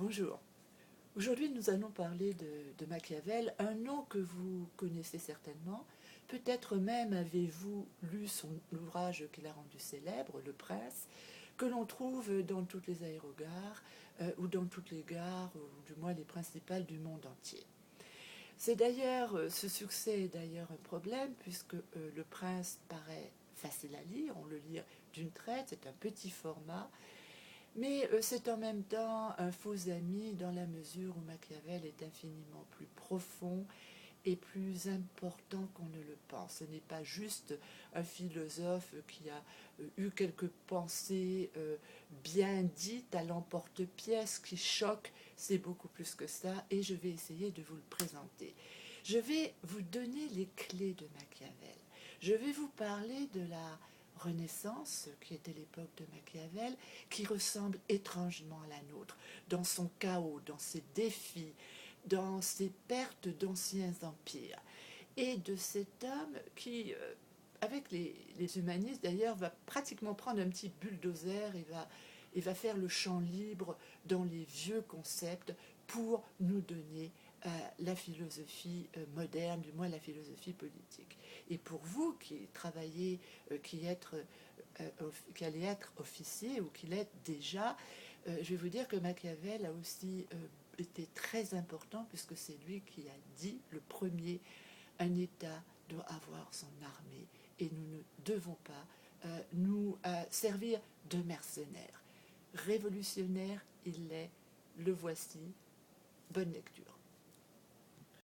Bonjour. Aujourd'hui, nous allons parler de Machiavel, un nom que vous connaissez certainement. Peut-être même avez-vous lu son ouvrage qu'il a rendu célèbre, Le Prince, que l'on trouve dans toutes les aérogares ou dans toutes les gares, ou du moins les principales du monde entier. C'est d'ailleurs, ce succès est d'ailleurs un problème puisque Le Prince paraît facile à lire, on le lit d'une traite, c'est un petit format. Mais c'est en même temps un faux ami dans la mesure où Machiavel est infiniment plus profond et plus important qu'on ne le pense. Ce n'est pas juste un philosophe qui a eu quelques pensées bien dites à l'emporte-pièce qui choquent, c'est beaucoup plus que ça et je vais essayer de vous le présenter. Je vais vous donner les clés de Machiavel. Je vais vous parler de la Renaissance, qui était l'époque de Machiavel, qui ressemble étrangement à la nôtre, dans son chaos, dans ses défis, dans ses pertes d'anciens empires, et de cet homme qui, avec les humanistes d'ailleurs, va pratiquement prendre un petit bulldozer et va faire le champ libre dans les vieux concepts pour nous donner la philosophie moderne, du moins la philosophie politique. Et pour vous qui travaillez, qui allez être officier ou qui l'êtes déjà, je vais vous dire que Machiavel a aussi été très important puisque c'est lui qui a dit le premier: un État doit avoir son armée et nous ne devons pas nous servir de mercenaires. Révolutionnaire, il l'est, le voici. Bonne lecture.